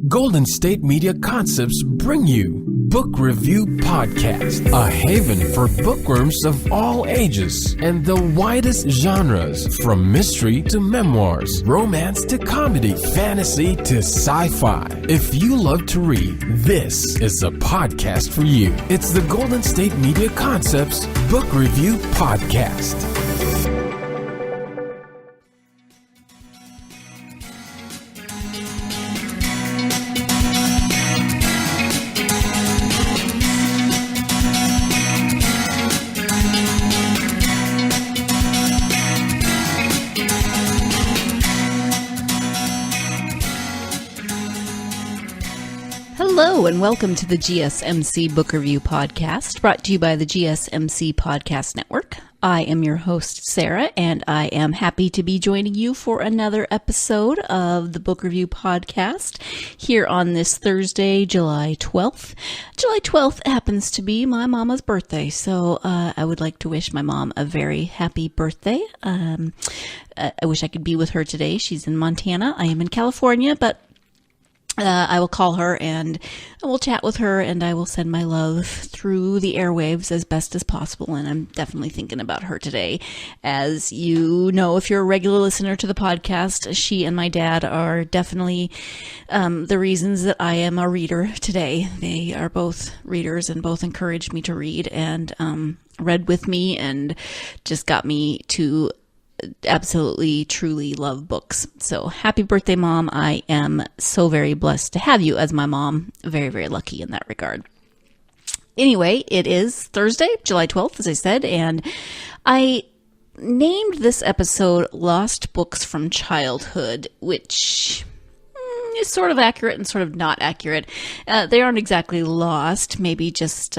Golden State Media Concepts bring you Book Review Podcast, a haven for bookworms of all ages and the widest genres, from mystery to memoirs, romance to comedy, fantasy to sci-fi. If you love to read, this is a podcast for you. It's the Golden State Media Concepts Book Review Podcast. Hello and welcome to the GSMC Book Review Podcast, brought to you by the GSMC Podcast Network. I am your host, Sarah, and I am happy to be joining you for another episode of the Book Review Podcast here on this Thursday, July 12th. July 12th happens to be my mama's birthday, so I would like to wish my mom a very happy birthday. I wish I could be with her today. She's in Montana. I am in California, but I will call her and I will chat with her and I will send my love through the airwaves as best as possible. And I'm definitely thinking about her today. As you know, if you're a regular listener to the podcast, she and my dad are definitely the reasons that I am a reader today. They are both readers and both encouraged me to read and read with me and just got me to absolutely, truly love books. So happy birthday, Mom. I am so very blessed to have you as my mom. Very, very lucky in that regard. Anyway, it is Thursday, July 12th, as I said, and I named this episode Lost Books from Childhood, which is sort of accurate and sort of not accurate. They aren't exactly lost, maybe just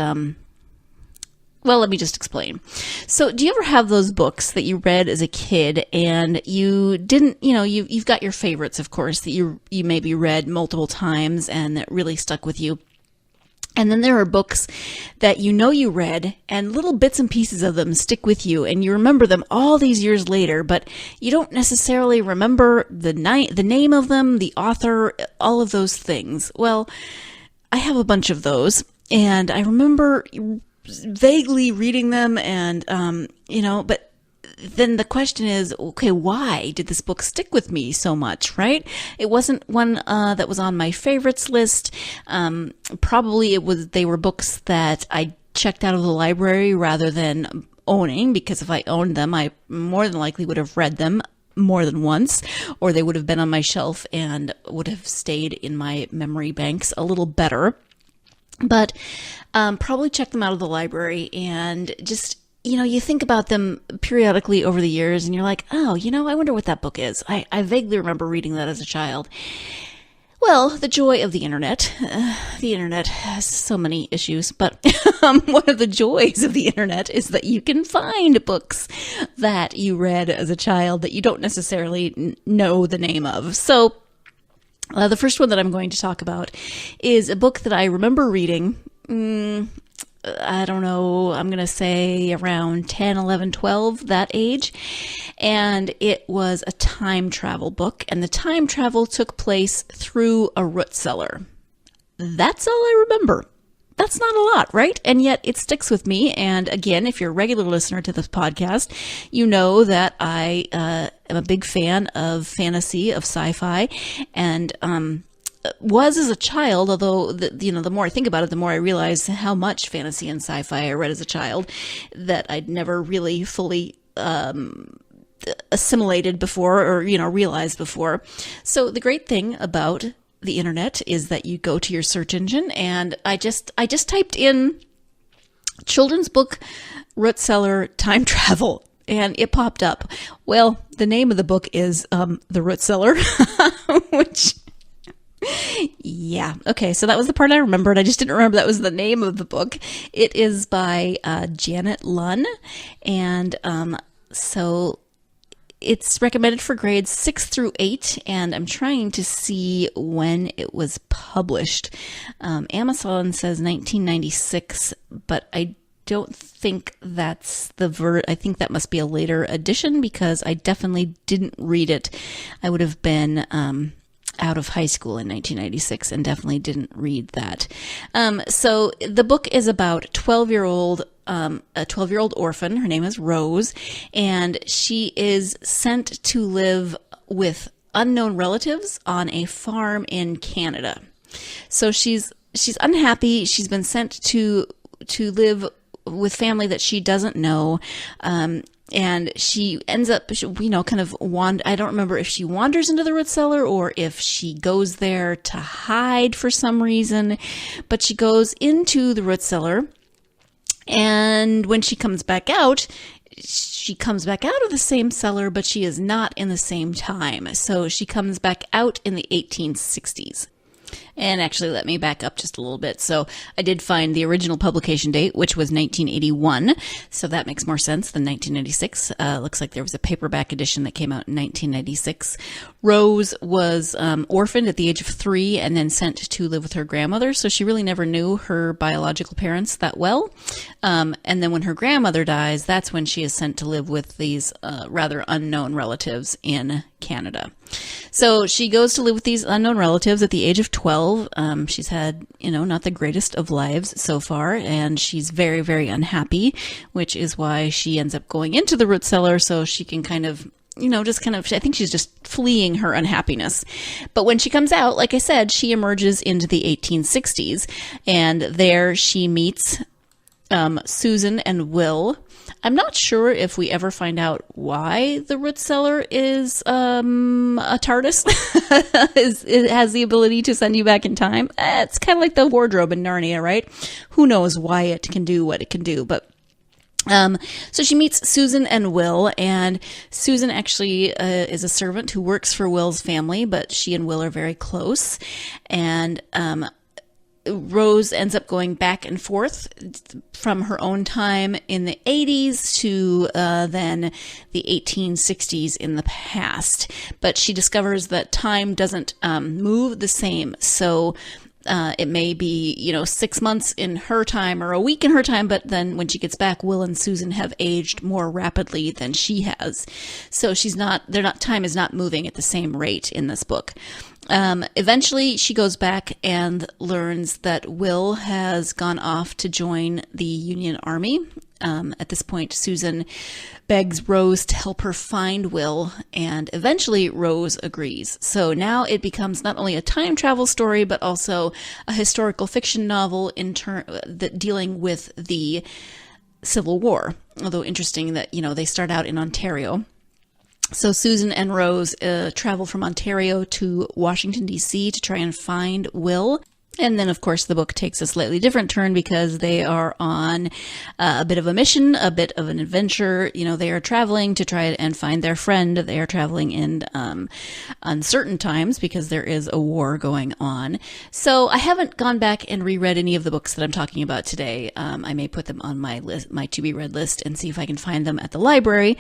well, let me just explain. So do you ever have those books that you read as a kid and you didn't, you've got your favorites, of course, that you maybe read multiple times and that really stuck with you. And then there are books that you read and little bits and pieces of them stick with you and you remember them all these years later, but you don't necessarily remember the name of them, the author, all of those things. Well, I have a bunch of those and I remember vaguely reading them and, but then the question is, okay, why did this book stick with me so much, right? It wasn't one that was on my favorites list. Probably they were books that I checked out of the library rather than owning, because if I owned them, I more than likely would have read them more than once, or they would have been on my shelf and would have stayed in my memory banks a little better. But probably check them out of the library and just, you think about them periodically over the years and you're like, oh, I wonder what that book is. I vaguely remember reading that as a child. Well, the joy of the internet. The internet has so many issues, but one of the joys of the internet is that you can find books that you read as a child that you don't necessarily know the name of. So the first one that I'm going to talk about is a book that I remember reading, I don't know, I'm going to say around 10, 11, 12, that age. And it was a time travel book, and the time travel took place through a root cellar. That's all I remember. That's not a lot, right? And yet it sticks with me. And again, if you're a regular listener to this podcast, you know that I am a big fan of fantasy, of sci-fi, and was as a child, although the more I think about it, the more I realize how much fantasy and sci-fi I read as a child that I'd never really fully assimilated before or, realized before. So the great thing about the internet is that you go to your search engine and I just typed in children's book Root Cellar time travel and it popped up. Well, the name of the book is The Root Cellar, which yeah. Okay. So that was the part I remembered. I just didn't remember that was the name of the book. It is by Janet Lunn. And so it's recommended for grades 6 through 8, and I'm trying to see when it was published. Amazon says 1996, but I don't think that's I think that must be a later edition because I definitely didn't read it. I would have been out of high school in 1996 and definitely didn't read that. So the book is about a 12-year-old orphan. Her name is Rose, and she is sent to live with unknown relatives on a farm in Canada. So she's unhappy. She's been sent to live with family that she doesn't know. And she ends up, kind of I don't remember if she wanders into the Root Cellar or if she goes there to hide for some reason, but she goes into the Root Cellar. And when she comes back out of the same cellar, but she is not in the same time. So she comes back out in the 1860s. And actually, let me back up just a little bit. So I did find the original publication date, which was 1981. So that makes more sense than 1996. Looks like there was a paperback edition that came out in 1996. Rose was orphaned at the age of 3 and then sent to live with her grandmother. So she really never knew her biological parents that well. And then when her grandmother dies, that's when she is sent to live with these rather unknown relatives in Canada. So she goes to live with these unknown relatives at the age of 12. She's had, not the greatest of lives so far, and she's very, very unhappy, which is why she ends up going into the Root Cellar so she can I think she's just fleeing her unhappiness. But when she comes out, like I said, she emerges into the 1860s, and there she meets Susan and Will. I'm not sure if we ever find out why the Root Cellar is a TARDIS. It has the ability to send you back in time. It's kind of like the wardrobe in Narnia, right? Who knows why it can do what it can do, but so she meets Susan and Will, and Susan actually is a servant who works for Will's family, but she and Will are very close, and Rose ends up going back and forth from her own time in the 80s to then the 1860s in the past. But she discovers that time doesn't move the same. So it may be, 6 months in her time or a week in her time, but then when she gets back, Will and Susan have aged more rapidly than she has. So time is not moving at the same rate in this book. Eventually she goes back and learns that Will has gone off to join the Union Army. At this point, Susan begs Rose to help her find Will, and eventually Rose agrees. So now it becomes not only a time travel story, but also a historical fiction novel dealing with the Civil War. Although interesting that, they start out in Ontario. So Susan and Rose travel from Ontario to Washington, D.C. to try and find Will. And then, of course, the book takes a slightly different turn because they are on a bit of a mission, a bit of an adventure. They are traveling to try and find their friend. They are traveling in uncertain times because there is a war going on. So I haven't gone back and reread any of the books that I'm talking about today. I may put them on my list, my to-be-read list, and see if I can find them at the library.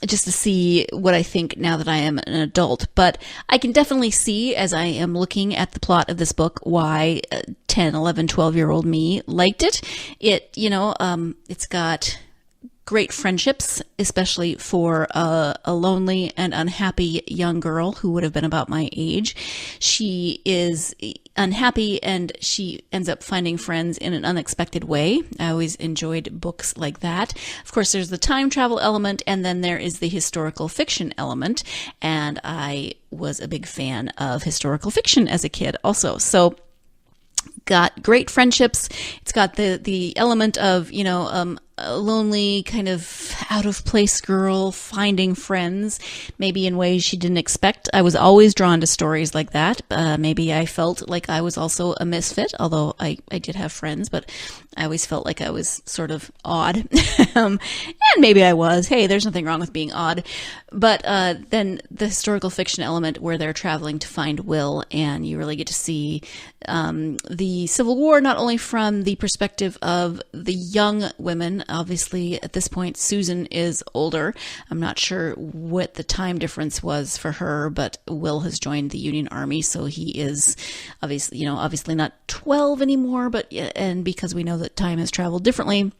Just to see what I think now that I am an adult. But I can definitely see, as I am looking at the plot of this book, why 10, 11, 12-year-old me liked it. It's got great friendships, especially for a lonely and unhappy young girl who would have been about my age. She is unhappy and she ends up finding friends in an unexpected way. I always enjoyed books like that. Of course, there's the time travel element, and then there is the historical fiction element, and I was a big fan of historical fiction as a kid also. So got great friendships. It's got the element of, a lonely kind of out of place girl finding friends, maybe in ways she didn't expect. I was always drawn to stories like that. Maybe I felt like I was also a misfit, although I did have friends, but I always felt like I was sort of odd. And maybe I was. Hey, there's nothing wrong with being odd. But then the historical fiction element where they're traveling to find Will, and you really get to see the Civil War, not only from the perspective of the young women. Obviously, at this point, Susan is older. I'm not sure what the time difference was for her, but Will has joined the Union Army, so he is obviously not 12 anymore, and because we know that time has traveled differently,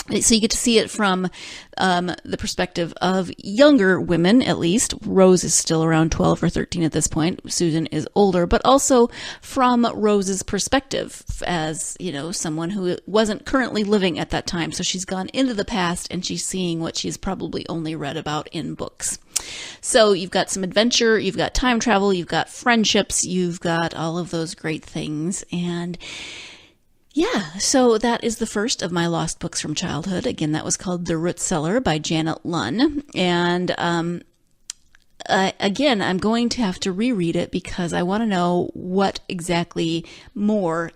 So you get to see it from the perspective of younger women, at least. Rose is still around 12 or 13 at this point. Susan is older, but also from Rose's perspective as, someone who wasn't currently living at that time. So she's gone into the past and she's seeing what she's probably only read about in books. So you've got some adventure, you've got time travel, you've got friendships, you've got all of those great things. And yeah, so that is the first of my lost books from childhood. Again, that was called The Root Cellar by Janet Lunn. And again, I'm going to have to reread it because I want to know what exactly more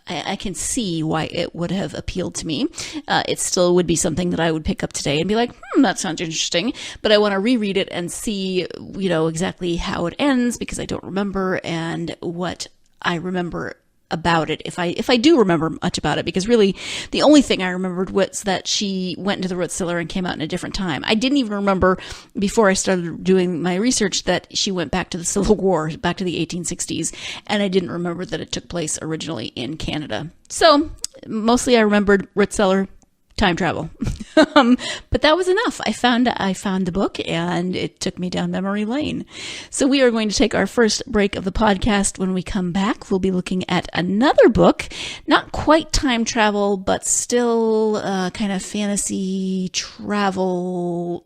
I can see why it would have appealed to me. It still would be something that I would pick up today and be like, that sounds interesting. But I want to reread it and see, exactly how it ends because I don't remember and what I remember about it, if I do remember much about it, because really the only thing I remembered was that she went into the Root Cellar and came out in a different time. I didn't even remember before I started doing my research that she went back to the Civil War, back to the 1860s, and I didn't remember that it took place originally in Canada. So mostly I remembered Root Cellar, time travel. But that was enough. I found the book and it took me down memory lane. So we are going to take our first break of the podcast. When we come back, we'll be looking at another book, not quite time travel, but still kind of fantasy travel.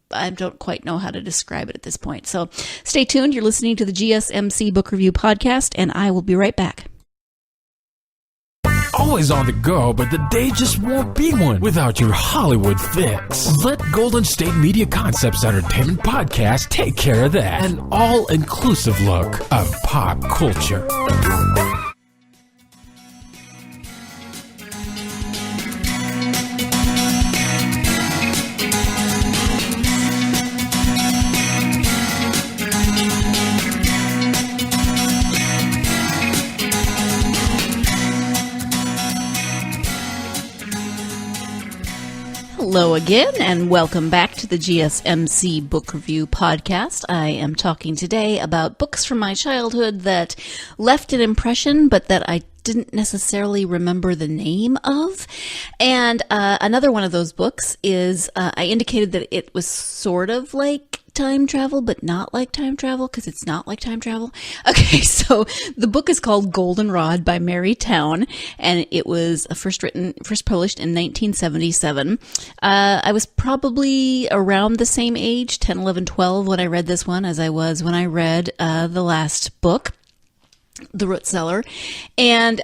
I don't quite know how to describe it at this point. So stay tuned. You're listening to the GSMC Book Review Podcast, and I will be right back. Always on the go, but the day just won't be one without your Hollywood fix. Let Golden State Media Concepts Entertainment Podcast take care of that. An all-inclusive look of pop culture. Hello again, and welcome back to the GSMC Book Review Podcast. I am talking today about books from my childhood that left an impression, but that I didn't necessarily remember the name of. And another one of those books is, I indicated that it was sort of like time travel, but not like time travel, because it's not like time travel. Okay, so the book is called Goldenrod by Mary Towne, and it was first published in 1977. I was probably around the same age, 10, 11, 12, when I read this one, as I was when I read the last book, The Root Cellar. And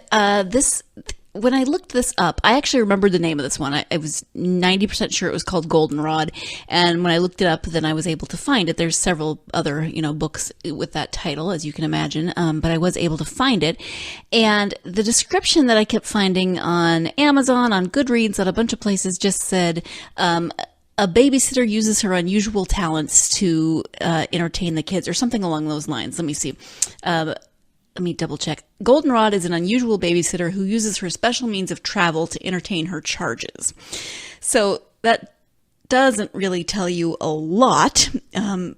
when I looked this up, I actually remembered the name of this one. I was 90% sure it was called Goldenrod. And when I looked it up, then I was able to find it. There's several other, books with that title, as you can imagine. But I was able to find it. And the description that I kept finding on Amazon, on Goodreads, on a bunch of places just said, a babysitter uses her unusual talents to entertain the kids, or something along those lines. Let me see. Let me double check. Goldenrod is an unusual babysitter who uses her special means of travel to entertain her charges. So that doesn't really tell you a lot,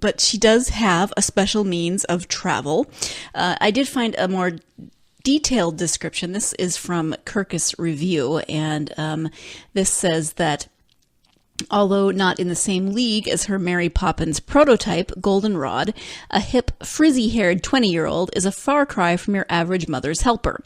but she does have a special means of travel. I did find a more detailed description. This is from Kirkus Review, and this says that although not in the same league as her Mary Poppins prototype, Goldenrod, a hip, frizzy-haired 20-year-old is a far cry from your average mother's helper.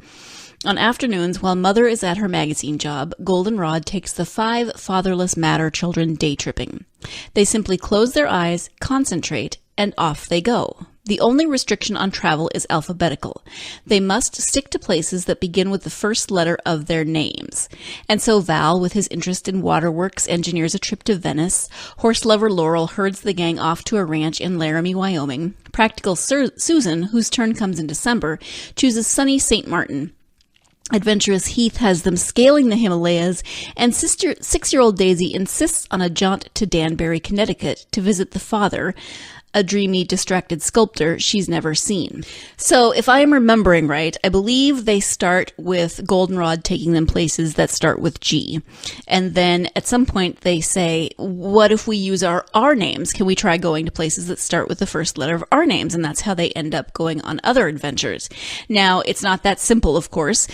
On afternoons, while Mother is at her magazine job, Goldenrod takes the 5 fatherless Matter children day-tripping. They simply close their eyes, concentrate, and off they go. The only restriction on travel is alphabetical. They must stick to places that begin with the first letter of their names. And so Val, with his interest in waterworks, engineers a trip to Venice. Horse lover Laurel herds the gang off to a ranch in Laramie, Wyoming. Practical Susan, whose turn comes in December, chooses sunny St. Martin. Adventurous Heath has them scaling the Himalayas, and 6-year-old Daisy insists on a jaunt to Danbury, Connecticut, to visit the father, a dreamy, distracted sculptor she's never seen. So if I am remembering right, I believe they start with Goldenrod taking them places that start with G. And then at some point they say, what if we use our names? Can we try going to places that start with the first letter of our names? And that's how they end up going on other adventures. Now, it's not that simple, of course.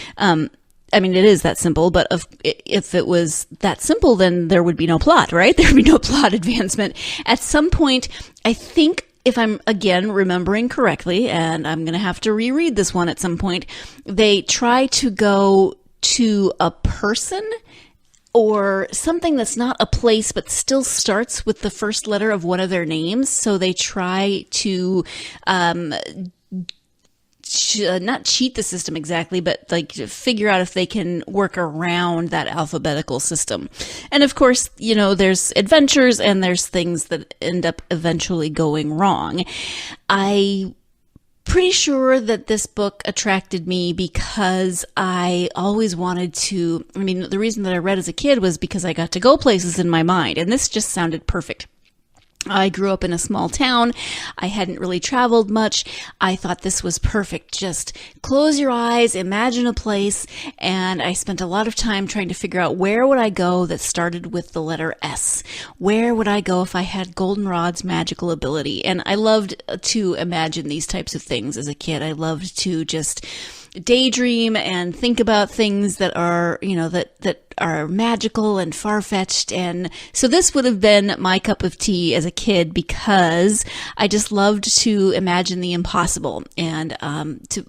I mean, it is that simple, but if it was that simple, then there would be no plot, right? There would be no plot advancement. At some point, I think, if I'm, again, remembering correctly, and I'm going to have to reread this one at some point, they try to go to a person or something that's not a place but still starts with the first letter of one of their names. So they try to not cheat the system exactly, but like figure out if they can work around that alphabetical system. And of course, you know, there's adventures and there's things that end up eventually going wrong. I'm pretty sure that this book attracted me because I always wanted to, I mean, the reason that I read as a kid was because I got to go places in my mind, and this just sounded perfect. I grew up in a small town. I hadn't really traveled much. I thought this was perfect. Just close your eyes, imagine a place, and I spent a lot of time trying to figure out where would I go that started with the letter S. Where would I go if I had Goldenrod's magical ability? And I loved to imagine these types of things as a kid. I loved to just daydream and think about things that are, you know, that are magical and far-fetched. And so this would have been my cup of tea as a kid because I just loved to imagine the impossible and to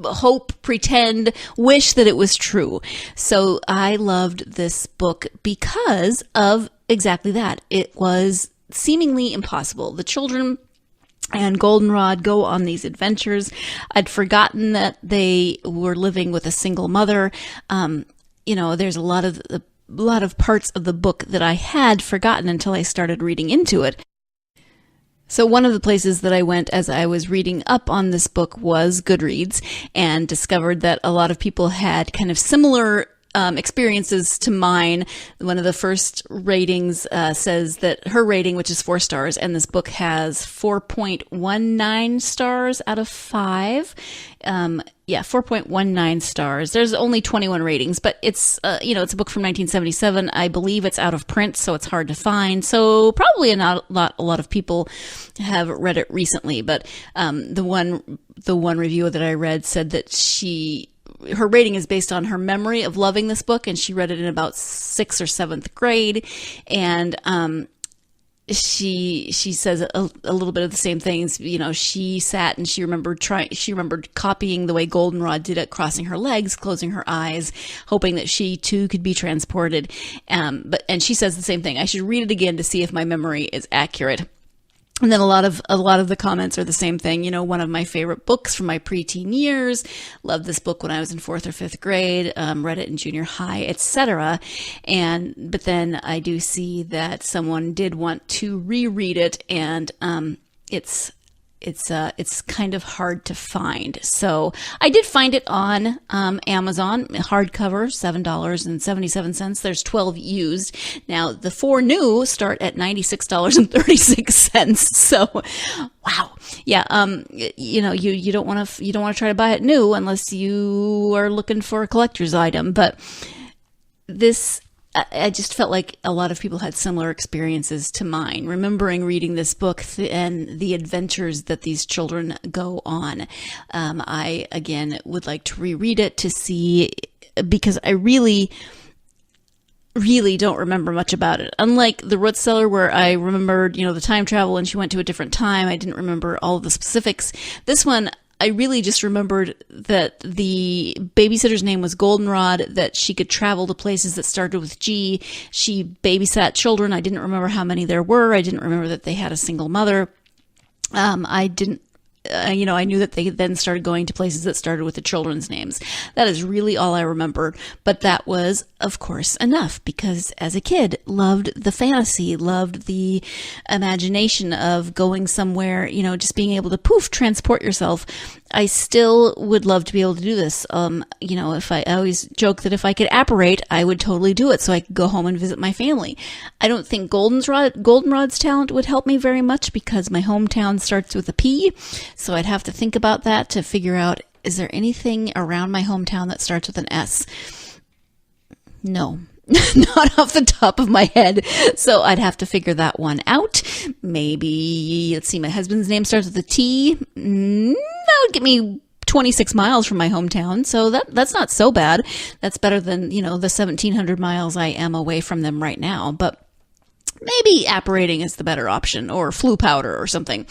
hope, pretend, wish that it was true. So I loved this book because of exactly that. It was seemingly impossible. The children and Goldenrod go on these adventures. I'd forgotten that they were living with a single mother. You know, there's a lot of parts of the book that I had forgotten until I started reading into it. So one of the places that I went as I was reading up on this book was Goodreads, and discovered that a lot of people had kind of similar experiences to mine. One of the first ratings says that her rating, which is 4 stars, and this book has 4.19 stars out of 5. 4.19 stars. There's only 21 ratings, but it's it's a book from 1977. I believe it's out of print, so it's hard to find. So probably a lot of people have read it recently. But the one review that I read said that her rating is based on her memory of loving this book, and she read it in about 6th or 7th grade. And she says a little bit of the same things. You know, she sat and she remembered copying the way Goldenrod did it, crossing her legs, closing her eyes, hoping that she too could be transported. And she says the same thing. I should read it again to see if my memory is accurate. And then a lot of the comments are the same thing. You know, one of my favorite books from my preteen years. Loved this book when I was in 4th or 5th grade. Read it in junior high, etc. But then I do see that someone did want to reread it, and it's kind of hard to find. So I did find it on Amazon, hardcover, $7.77. There's 12 used. Now the 4 new start at $96.36. So, wow. Yeah. You don't want to try to buy it new unless you are looking for a collector's item. But I just felt like a lot of people had similar experiences to mine, remembering reading this book and the adventures that these children go on. I, again, would like to reread it to see, because I really don't remember much about it. Unlike the Root Cellar, where I remembered, the time travel and she went to a different time, I didn't remember all of the specifics. This one, I really just remembered that the babysitter's name was Goldenrod, that she could travel to places that started with G. She babysat children. I didn't remember how many there were. I didn't remember that they had a single mother. I knew that they then started going to places that started with the children's names. That is really all I remember. But that was, of course, enough, because as a kid, loved the fantasy, loved the imagination of going somewhere, just being able to transport yourself. I still would love to be able to do this. I always joke that if I could apparate, I would totally do it so I could go home and visit my family. I don't think Goldenrod's talent would help me very much because my hometown starts with a P. So I'd have to think about that to figure out, is there anything around my hometown that starts with an S? No. Not off the top of my head. So I'd have to figure that one out. Maybe, let's see, my husband's name starts with a T. That would get me 26 miles from my hometown, so that's not so bad. That's better than, the 1,700 miles I am away from them right now. But maybe apparating is the better option, or flu powder or something.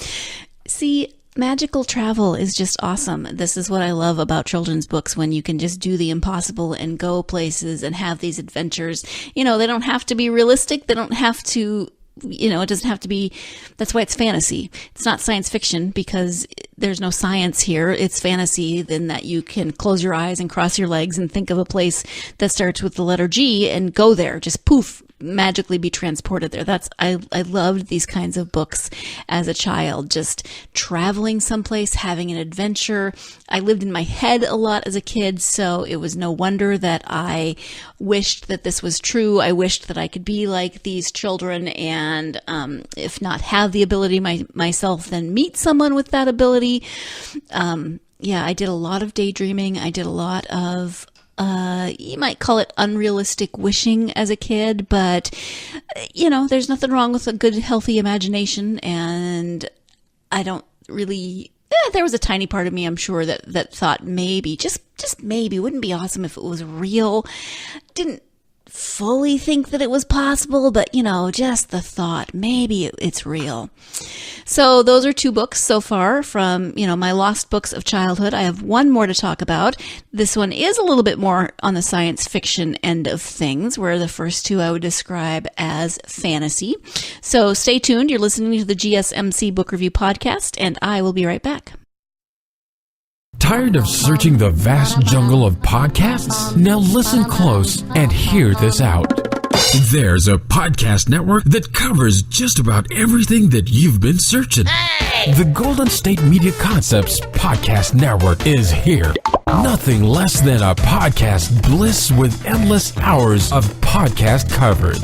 See, magical travel is just awesome. This is what I love about children's books, when you can just do the impossible and go places and have these adventures. They don't have to be realistic. They don't have to, it doesn't have to be, that's why it's fantasy. It's not science fiction, because there's no science here. It's fantasy, then that you can close your eyes and cross your legs and think of a place that starts with the letter G and go there. Just poof, magically be transported there. I loved these kinds of books as a child, just traveling someplace, having an adventure. I lived in my head a lot as a kid, so it was no wonder that I wished that this was true. I wished that I could be like these children, and if not have the ability myself, then meet someone with that ability. I did a lot of daydreaming. I did a lot of you might call it unrealistic wishing as a kid, but, there's nothing wrong with a good, healthy imagination. And I don't really, there was a tiny part of me, I'm sure, that thought maybe, just maybe, wouldn't it be awesome if it was real? Didn't fully think that it was possible, but just the thought, maybe it's real. So those are 2 books so far from, my lost books of childhood. I have one more to talk about. This one is a little bit more on the science fiction end of things, where the first 2 I would describe as fantasy. So stay tuned. You're listening to the GSMC Book Review Podcast, and I will be right back. Tired of searching the vast jungle of podcasts? Now listen close and hear this out. There's a podcast network that covers just about everything that you've been searching. Hey! The Golden State Media Concepts Podcast Network is here. Nothing less than a podcast bliss with endless hours of podcast coverage.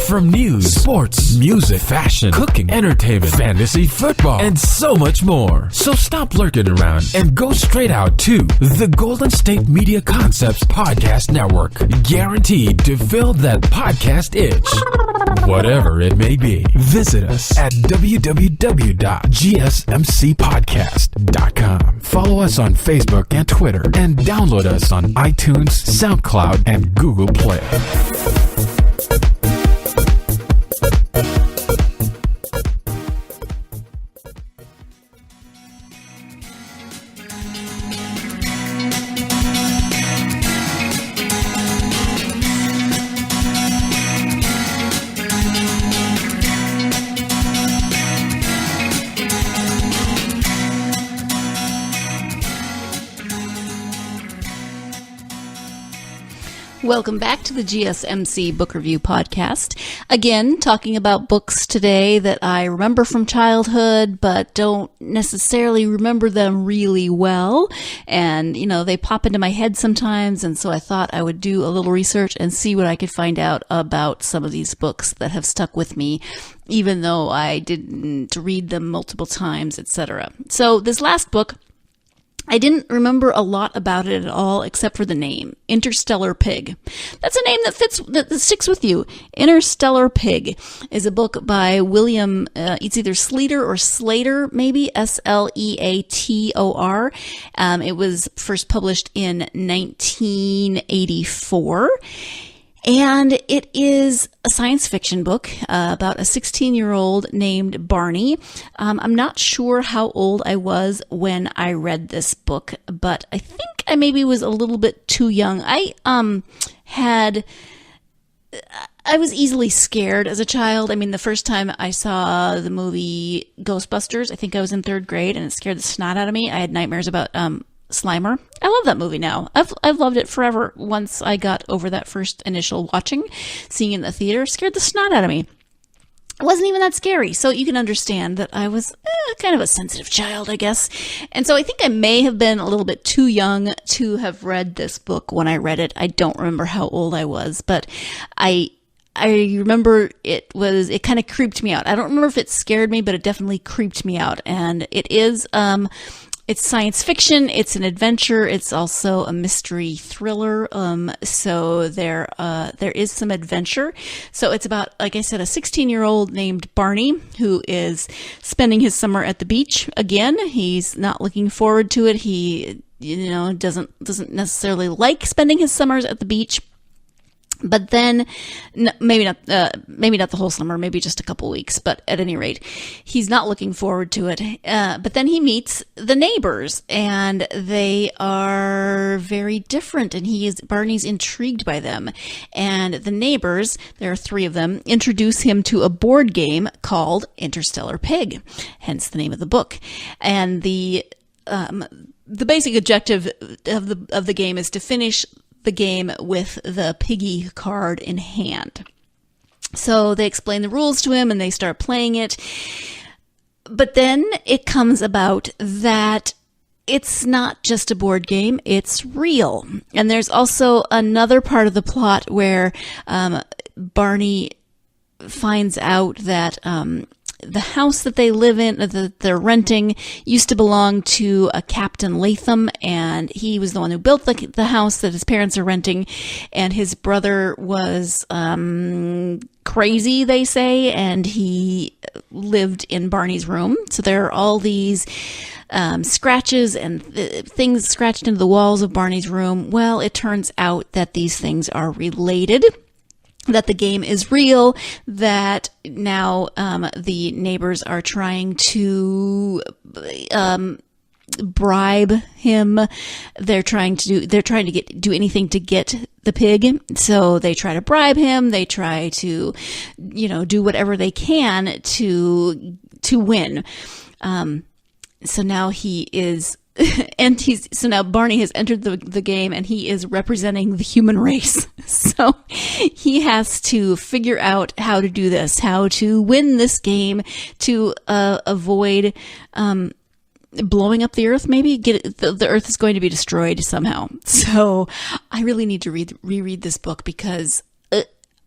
From news, sports, music, fashion, cooking, entertainment, fantasy, football, and so much more. So stop lurking around and go straight out to the Golden State Media Concepts Podcast Network. Guaranteed to fill that podcast itch. Whatever it may be. Visit us at www.gsmcpodcast.com. Follow us on Facebook and Twitter, and download us on iTunes, SoundCloud, and Google Play. Welcome back to the GSMC Book Review Podcast. Again, talking about books today that I remember from childhood, but don't necessarily remember them really well. And, they pop into my head sometimes. And so I thought I would do a little research and see what I could find out about some of these books that have stuck with me, even though I didn't read them multiple times, etc. So this last book, I didn't remember a lot about it at all, except for the name, Interstellar Pig. That's a name that sticks with you. Interstellar Pig is a book by William, it's either Sleator or Slater, maybe, Sleator. It was first published in 1984. And it is a science fiction book about a 16-year-old named Barney. I'm not sure how old I was when I read this book, but I think I maybe was a little bit too young. I was easily scared as a child. I mean, the first time I saw the movie Ghostbusters, I think I was in 3rd grade, and it scared the snot out of me. I had nightmares about Slimer. I love that movie now. I've loved it forever. Once I got over that first initial watching, seeing it in the theater, scared the snot out of me. It wasn't even that scary. So you can understand that I was kind of a sensitive child, I guess. And so I think I may have been a little bit too young to have read this book when I read it. I don't remember how old I was, but I remember it kind of creeped me out. I don't remember if it scared me, but it definitely creeped me out. And it is, it's science fiction. It's an adventure. It's also a mystery thriller. So there is some adventure. So it's about, like I said, a 16-year-old named Barney who is spending his summer at the beach again. He's not looking forward to it. He doesn't necessarily like spending his summers at the beach. But then, maybe not the whole summer, maybe just a couple weeks. But at any rate, he's not looking forward to it. But then he meets the neighbors, and they are very different. And Barney's intrigued by them. And the neighbors, there are 3 of them, introduce him to a board game called Interstellar Pig, hence the name of the book. And the basic objective of the game is to finish the game with the piggy card in hand. So they explain the rules to him and they start playing it. But then it comes about that it's not just a board game, it's real. And there's also another part of the plot where Barney finds out that the house that they live in, that they're renting, used to belong to a Captain Latham, and he was the one who built the house that his parents are renting, and his brother was crazy, they say, and he lived in Barney's room. So there are all these scratches and things scratched into the walls of Barney's room. Well, it turns out that these things are related, that the game is real, that now the neighbors are trying to bribe him. They're trying to do anything to get the pig. So they try to bribe him. They try to, do whatever they can to win. So now he is. So now Barney has entered the game, and he is representing the human race. So he has to figure out how to do this, how to win this game, to avoid blowing up the earth. Maybe the earth is going to be destroyed somehow. So I really need to reread this book, because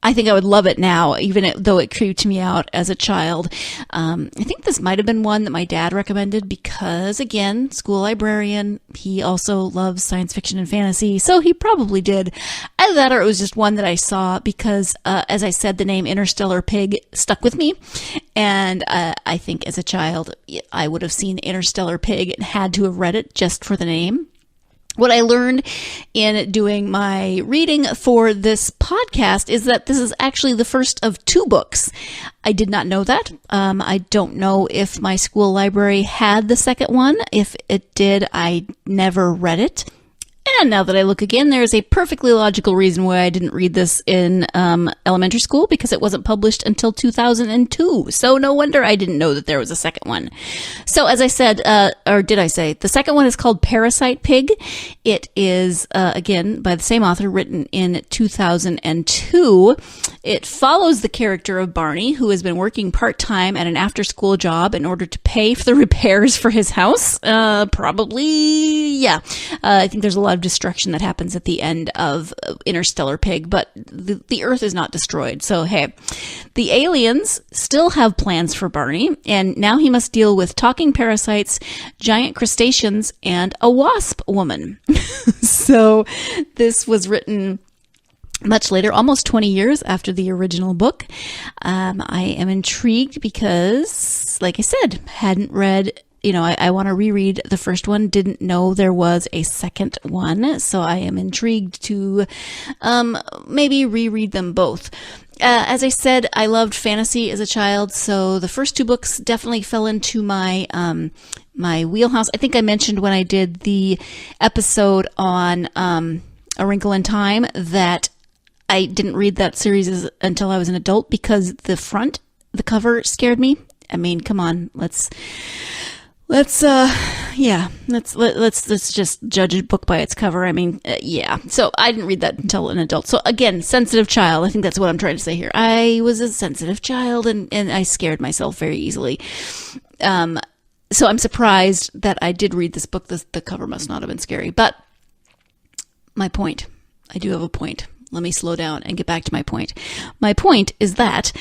I think I would love it now, even though it creeped me out as a child. I think this might have been one that my dad recommended because, again, school librarian, he also loves science fiction and fantasy, so he probably did. Either that or it was just one that I saw because, as I said, the name Interstellar Pig stuck with me. And I think as a child, I would have seen Interstellar Pig and had to have read it just for the name. What I learned in doing my reading for this podcast is that this is actually the first of 2 books. I did not know that. I don't know if my school library had the second one. If it did, I never read it. And now that I look again, there is a perfectly logical reason why I didn't read this in elementary school, because it wasn't published until 2002. So no wonder I didn't know that there was a second one. So as I said, or did I say, the second one is called Parasite Pig. It is, again, by the same author, written in 2002. It follows the character of Barney, who has been working part-time at an after-school job in order to pay for the repairs for his house. Probably, yeah. I think there's a lot of destruction that happens at the end of Interstellar Pig, but the Earth is not destroyed. So, hey, the aliens still have plans for Barney, and now he must deal with talking parasites, giant crustaceans, and a wasp woman. So this was written much later, almost 20 years after the original book. I am intrigued because, like I said, hadn't read, I want to reread the first one, didn't know there was a second one, so I am intrigued to maybe reread them both. As I said, I loved fantasy as a child, so the first 2 books definitely fell into my my wheelhouse. I think I mentioned when I did the episode on A Wrinkle in Time that I didn't read that series until I was an adult because the cover scared me. I mean, come on, let's just judge a book by its cover. I mean, yeah. So I didn't read that until an adult. So again, sensitive child. I think that's what I'm trying to say here. I was a sensitive child and I scared myself very easily. So I'm surprised that I did read this book. The cover must not have been scary, but my point, I do have a point. Let me slow down and get back to my point. My point is that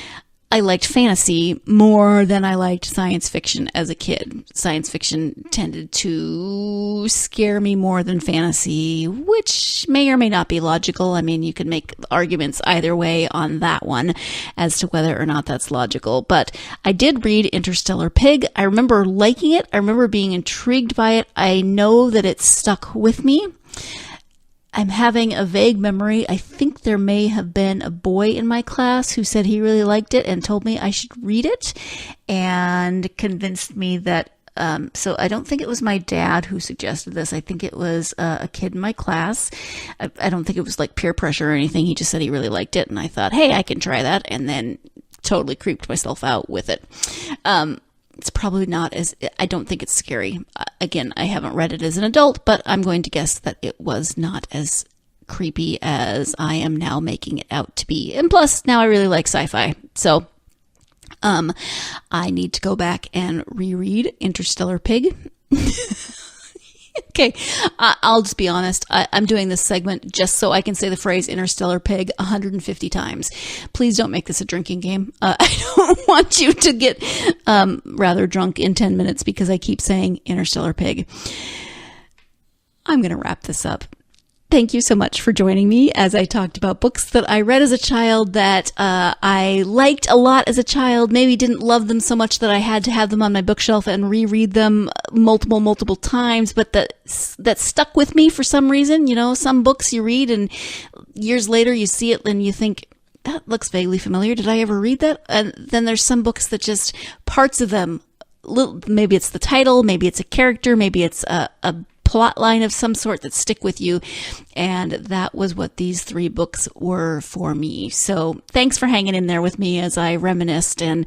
I liked fantasy more than I liked science fiction as a kid. Science fiction tended to scare me more than fantasy, which may or may not be logical. I mean, you could make arguments either way on that one as to whether or not that's logical. But I did read Interstellar Pig. I remember liking it. I remember being intrigued by it. I know that it stuck with me. I'm having a vague memory. I think there may have been a boy in my class who said he really liked it and told me I should read it and convinced me that, so I don't think it was my dad who suggested this. I think it was a kid in my class. I don't think it was like peer pressure or anything. He just said he really liked it. And I thought, hey, I can try that. And then totally creeped myself out with it. It's probably not I don't think it's scary. Again, I haven't read it as an adult, but I'm going to guess that it was not as creepy as I am now making it out to be. And plus, now I really like sci-fi. So, I need to go back and reread Interstellar Pig. Okay, I'll just be honest. I'm doing this segment just so I can say the phrase Interstellar Pig 150 times. Please don't make this a drinking game. I don't want you to get rather drunk in 10 minutes because I keep saying Interstellar Pig. I'm going to wrap this up. Thank you so much for joining me as I talked about books that I read as a child that I liked a lot as a child, maybe didn't love them so much that I had to have them on my bookshelf and reread them multiple times, but that stuck with me for some reason. You know, some books you read and years later you see it and you think, that looks vaguely familiar. Did I ever read that? And then there's some books that just parts of them, maybe it's the title, maybe it's a character, maybe it's a plot line of some sort that stick with you. And that was what these 3 books were for me. So thanks for hanging in there with me as I reminisced and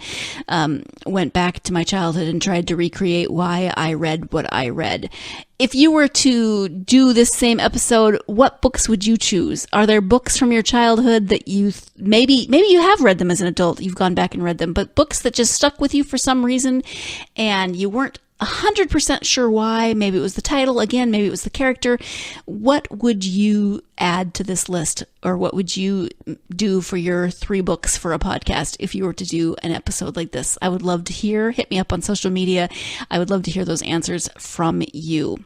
went back to my childhood and tried to recreate why I read what I read. If you were to do this same episode, what books would you choose? Are there books from your childhood that you maybe you have read them as an adult, you've gone back and read them, but books that just stuck with you for some reason and you weren't 100% sure why? Maybe it was the title, again, maybe it was the character. What would you add to this list, or what would you do for your 3 books for a podcast if you were to do an episode like this? I would love to hear. Hit me up on social media. I would love to hear those answers from you.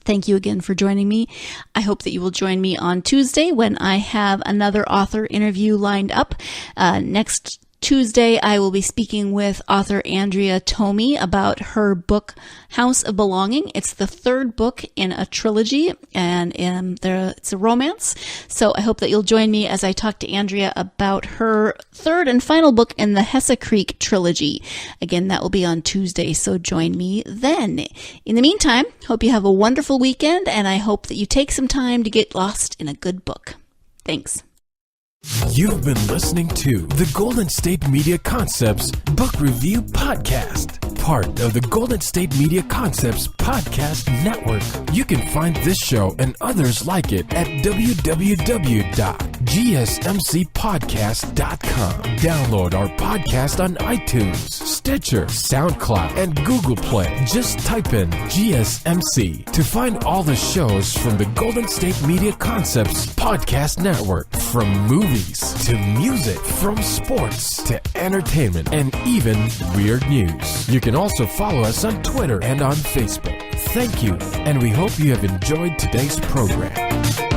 Thank you again for joining me. I hope that you will join me on Tuesday when I have another author interview lined up. Next Tuesday, I will be speaking with author Andrea Towne about her book, House of Belonging. It's the 3rd book in a trilogy, and it's a romance. So I hope that you'll join me as I talk to Andrea about her 3rd and final book in the Hesse Creek trilogy. Again, that will be on Tuesday, so join me then. In the meantime, hope you have a wonderful weekend, and I hope that you take some time to get lost in a good book. Thanks. You've been listening to the Golden State Media Concepts Book Review Podcast, part of the Golden State Media Concepts Podcast Network. You can find this show and others like it at www.gsmcpodcast.com. Download our podcast on iTunes, Stitcher, SoundCloud, and Google Play. Just type in GSMC to find all the shows from the Golden State Media Concepts Podcast Network, from movies to music, from sports to entertainment, and even weird news. You can also follow us on Twitter and on Facebook. Thank you, and we hope you have enjoyed today's program.